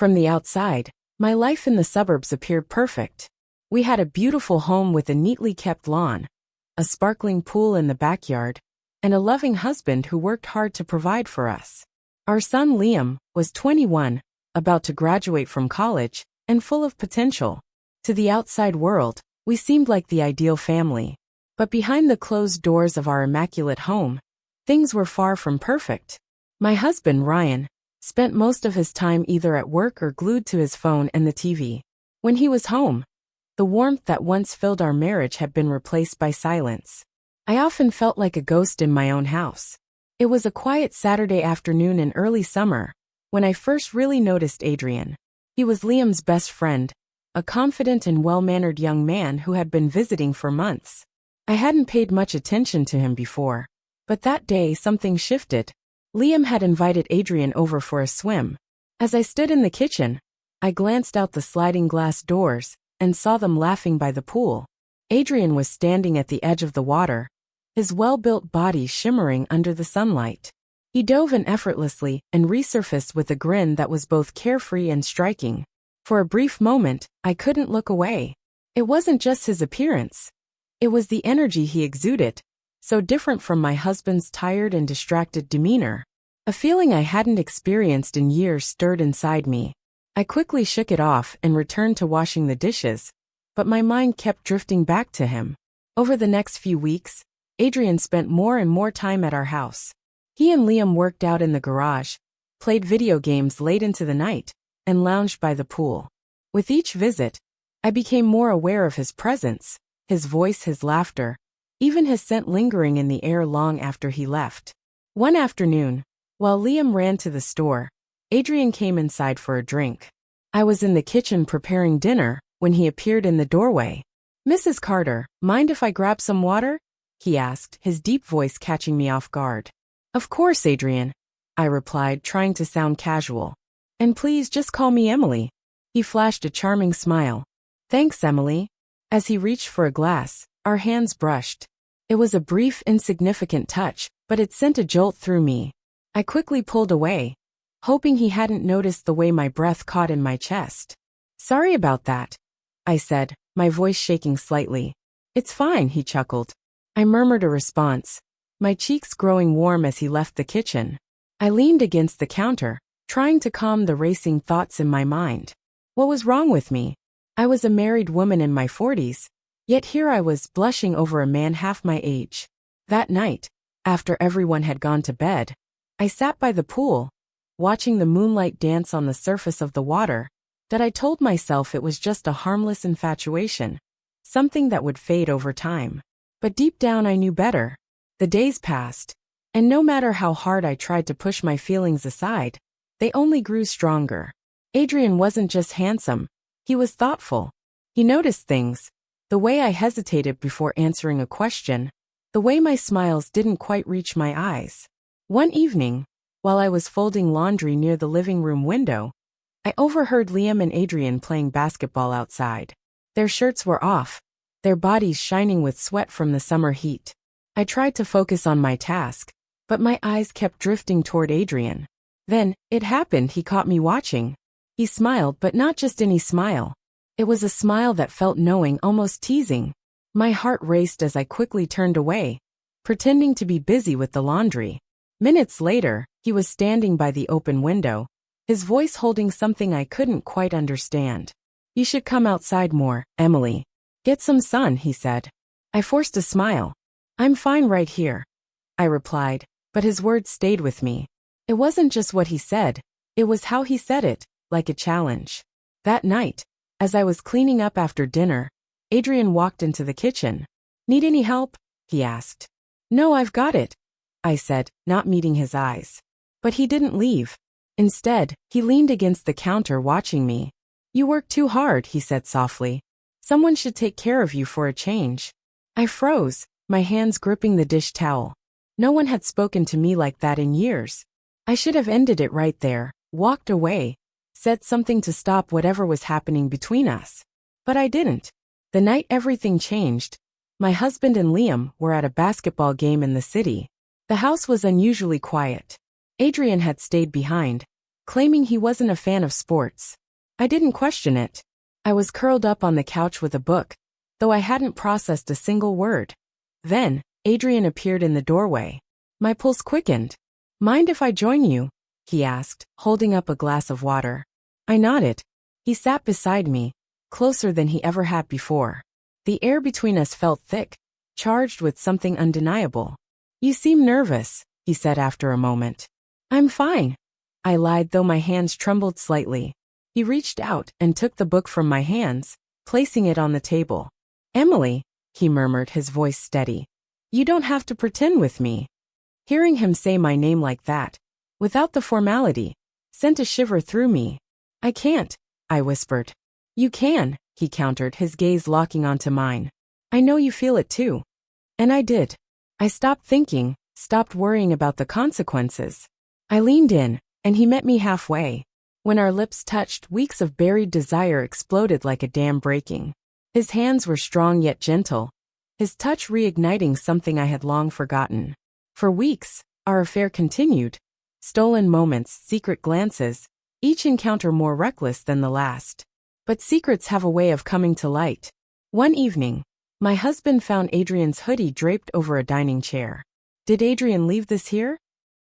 From the outside, my life in the suburbs appeared perfect. We had a beautiful home with a neatly kept lawn, a sparkling pool in the backyard, and a loving husband who worked hard to provide for us. Our son Liam was 21, about to graduate from college, and full of potential. To the outside world, we seemed like the ideal family. But behind the closed doors of our immaculate home, things were far from perfect. My husband, Ryan, spent most of his time either at work or glued to his phone and the TV. When he was home, the warmth that once filled our marriage had been replaced by silence. I often felt like a ghost in my own house. It was a quiet Saturday afternoon in early summer when I first really noticed Adrian. He was Liam's best friend, a confident and well-mannered young man who had been visiting for months. I hadn't paid much attention to him before, but that day something shifted. Liam had invited Adrian over for a swim. As I stood in the kitchen, I glanced out the sliding glass doors and saw them laughing by the pool. Adrian was standing at the edge of the water, his well-built body shimmering under the sunlight. He dove in effortlessly and resurfaced with a grin that was both carefree and striking. For a brief moment, I couldn't look away. It wasn't just his appearance. It was the energy he exuded, so different from my husband's tired and distracted demeanor. A feeling I hadn't experienced in years stirred inside me. I quickly shook it off and returned to washing the dishes, but my mind kept drifting back to him. Over the next few weeks, Adrian spent more and more time at our house. He and Liam worked out in the garage, played video games late into the night, and lounged by the pool. With each visit, I became more aware of his presence, his voice, his laughter, even his scent lingering in the air long after he left. One afternoon, while Liam ran to the store, Adrian came inside for a drink. I was in the kitchen preparing dinner when he appeared in the doorway. "Mrs. Carter, mind if I grab some water?" he asked, his deep voice catching me off guard. "Of course, Adrian," I replied, trying to sound casual. "And please just call me Emily." He flashed a charming smile. "Thanks, Emily." As he reached for a glass, our hands brushed. It was a brief, insignificant touch, but it sent a jolt through me. I quickly pulled away, hoping he hadn't noticed the way my breath caught in my chest. "Sorry about that," I said, my voice shaking slightly. "It's fine," he chuckled. I murmured a response, my cheeks growing warm as he left the kitchen. I leaned against the counter, trying to calm the racing thoughts in my mind. What was wrong with me? I was a married woman in my 40s, yet here I was blushing over a man half my age. That night, after everyone had gone to bed, I sat by the pool, watching the moonlight dance on the surface of the water, that I told myself it was just a harmless infatuation, something that would fade over time. But deep down I knew better. The days passed, and no matter how hard I tried to push my feelings aside, they only grew stronger. Adrian wasn't just handsome, he was thoughtful. He noticed things, the way I hesitated before answering a question, the way my smiles didn't quite reach my eyes. One evening, while I was folding laundry near the living room window, I overheard Liam and Adrian playing basketball outside. Their shirts were off, their bodies shining with sweat from the summer heat. I tried to focus on my task, but my eyes kept drifting toward Adrian. Then, it happened, he caught me watching. He smiled, but not just any smile. It was a smile that felt knowing, almost teasing. My heart raced as I quickly turned away, pretending to be busy with the laundry. Minutes later, he was standing by the open window, his voice holding something I couldn't quite understand. "You should come outside more, Emily. Get some sun," he said. I forced a smile. "I'm fine right here," I replied, but his words stayed with me. It wasn't just what he said, it was how he said it, like a challenge. That night, as I was cleaning up after dinner, Adrian walked into the kitchen. "Need any help?" he asked. "No, I've got it," I said, not meeting his eyes. But he didn't leave. Instead, he leaned against the counter watching me. "You work too hard," he said softly. "Someone should take care of you for a change." I froze, my hands gripping the dish towel. No one had spoken to me like that in years. I should have ended it right there, walked away, said something to stop whatever was happening between us. But I didn't. The night everything changed, my husband and Liam were at a basketball game in the city. The house was unusually quiet. Adrian had stayed behind, claiming he wasn't a fan of sports. I didn't question it. I was curled up on the couch with a book, though I hadn't processed a single word. Then, Adrian appeared in the doorway. My pulse quickened. "Mind if I join you?" he asked, holding up a glass of water. I nodded. He sat beside me, closer than he ever had before. The air between us felt thick, charged with something undeniable. "You seem nervous," he said after a moment. "I'm fine," I lied, though my hands trembled slightly. He reached out and took the book from my hands, placing it on the table. "Emily," he murmured, his voice steady. "You don't have to pretend with me." Hearing him say my name like that, without the formality, sent a shiver through me. "I can't," I whispered. "You can," he countered, his gaze locking onto mine. "I know you feel it too." And I did. I stopped thinking, stopped worrying about the consequences. I leaned in, and he met me halfway. When our lips touched, weeks of buried desire exploded like a dam breaking. His hands were strong yet gentle, his touch reigniting something I had long forgotten. For weeks, our affair continued. Stolen moments, secret glances, each encounter more reckless than the last. But secrets have a way of coming to light. One evening, my husband found Adrian's hoodie draped over a dining chair. "Did Adrian leave this here?"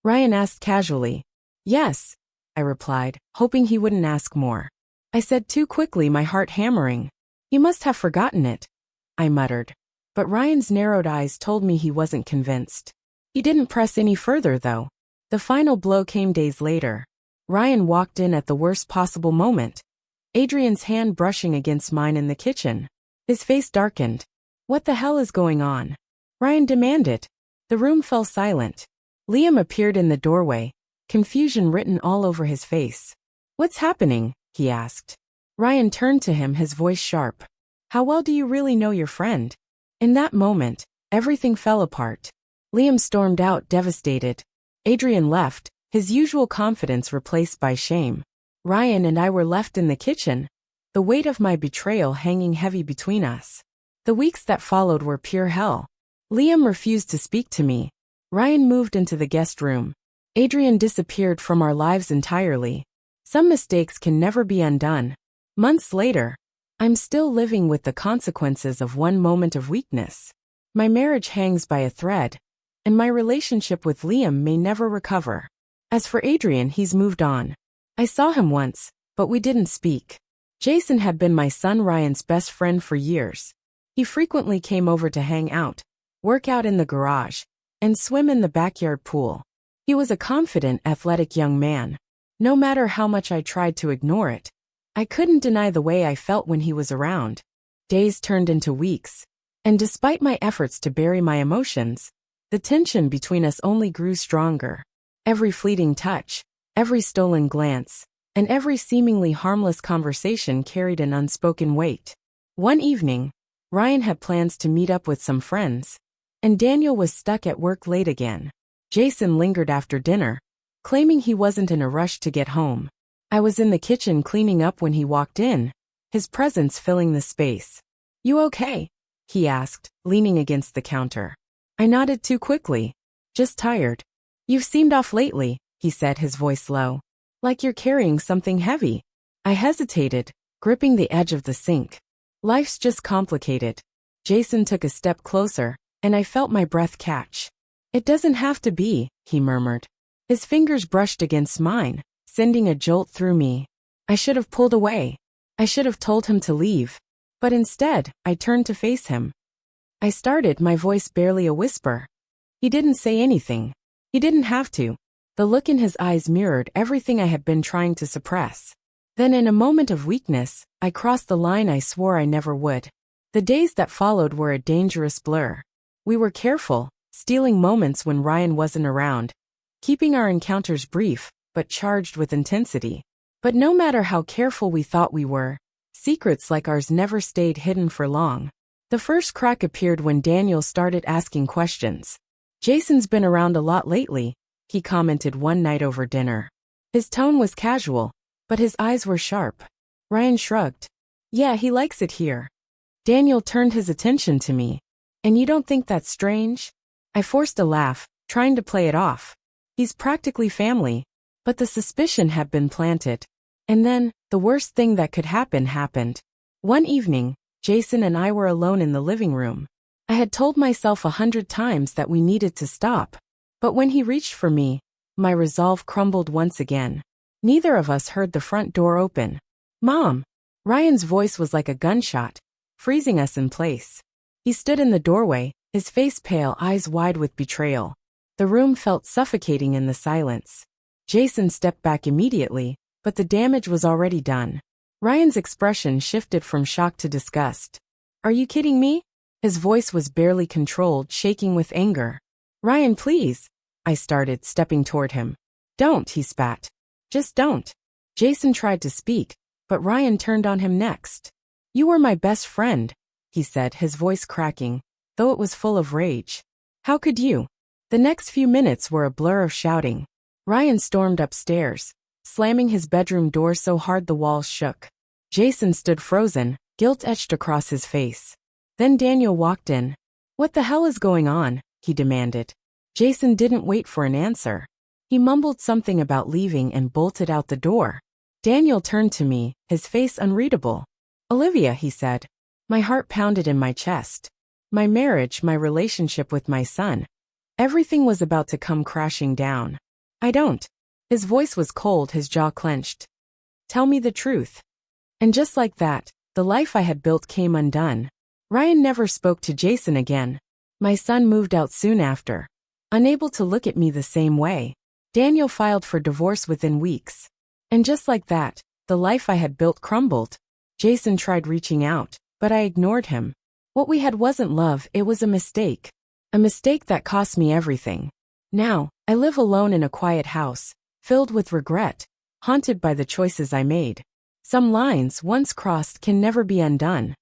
Ryan asked casually. "Yes," I replied, hoping he wouldn't ask more. I said too quickly, my heart hammering. "You must have forgotten it," I muttered. But Ryan's narrowed eyes told me he wasn't convinced. He didn't press any further, though. The final blow came days later. Ryan walked in at the worst possible moment. Adrian's hand brushing against mine in the kitchen. His face darkened. "What the hell is going on?" Ryan demanded. The room fell silent. Liam appeared in the doorway, confusion written all over his face. "What's happening?" he asked. Ryan turned to him, his voice sharp. "How well do you really know your friend?" In that moment, everything fell apart. Liam stormed out, devastated. Adrian left, his usual confidence replaced by shame. Ryan and I were left in the kitchen, the weight of my betrayal hanging heavy between us. The weeks that followed were pure hell. Liam refused to speak to me. Ryan moved into the guest room. Adrian disappeared from our lives entirely. Some mistakes can never be undone. Months later, I'm still living with the consequences of one moment of weakness. My marriage hangs by a thread, and my relationship with Liam may never recover. As for Adrian, he's moved on. I saw him once, but we didn't speak. Jason had been my son Ryan's best friend for years. He frequently came over to hang out, work out in the garage, and swim in the backyard pool. He was a confident, athletic young man. No matter how much I tried to ignore it, I couldn't deny the way I felt when he was around. Days turned into weeks, and despite my efforts to bury my emotions, the tension between us only grew stronger. Every fleeting touch, every stolen glance, and every seemingly harmless conversation carried an unspoken weight. One evening, Ryan had plans to meet up with some friends, and Daniel was stuck at work late again. Jason lingered after dinner, claiming he wasn't in a rush to get home. I was in the kitchen cleaning up when he walked in, his presence filling the space. "You okay?" he asked, leaning against the counter. I nodded too quickly. "Just tired." "You've seemed off lately," he said, his voice low. "Like you're carrying something heavy." I hesitated, gripping the edge of the sink. "Life's just complicated." Jason took a step closer, and I felt my breath catch. "It doesn't have to be," he murmured. His fingers brushed against mine, sending a jolt through me. I should have pulled away. I should have told him to leave. But instead, I turned to face him. I started, my voice barely a whisper. He didn't say anything. He didn't have to. The look in his eyes mirrored everything I had been trying to suppress. Then in a moment of weakness, I crossed the line I swore I never would. The days that followed were a dangerous blur. We were careful, stealing moments when Ryan wasn't around, keeping our encounters brief, but charged with intensity. But no matter how careful we thought we were, secrets like ours never stayed hidden for long. The first crack appeared when Daniel started asking questions. "Jason's been around a lot lately," he commented one night over dinner. His tone was casual, but his eyes were sharp. Ryan shrugged. "Yeah, he likes it here." Daniel turned his attention to me. "And you don't think that's strange?" I forced a laugh, trying to play it off. "He's practically family." But the suspicion had been planted. And then, the worst thing that could happen happened. One evening, Jason and I were alone in the living room. I had told myself 100 times that we needed to stop. But when he reached for me, my resolve crumbled once again. Neither of us heard the front door open. "Mom!" Ryan's voice was like a gunshot, freezing us in place. He stood in the doorway, his face pale, eyes wide with betrayal. The room felt suffocating in the silence. Jason stepped back immediately, but the damage was already done. Ryan's expression shifted from shock to disgust. "Are you kidding me?" His voice was barely controlled, shaking with anger. "Ryan, please," I started, stepping toward him. "Don't," he spat. "Just don't." Jason tried to speak, but Ryan turned on him next. "You were my best friend," he said, his voice cracking, though it was full of rage. "How could you?" The next few minutes were a blur of shouting. Ryan stormed upstairs, slamming his bedroom door so hard the walls shook. Jason stood frozen, guilt etched across his face. Then Daniel walked in. "What the hell is going on?" he demanded. Jason didn't wait for an answer. He mumbled something about leaving and bolted out the door. Daniel turned to me, his face unreadable. "Olivia," he said. My heart pounded in my chest. My marriage, my relationship with my son. Everything was about to come crashing down. "I don't." His voice was cold, his jaw clenched. "Tell me the truth." And just like that, the life I had built came undone. Ryan never spoke to Jason again. My son moved out soon after. Unable to look at me the same way, Daniel filed for divorce within weeks. And just like that, the life I had built crumbled. Jason tried reaching out, but I ignored him. What we had wasn't love, it was a mistake. A mistake that cost me everything. Now, I live alone in a quiet house, filled with regret, haunted by the choices I made. Some lines, once crossed, can never be undone.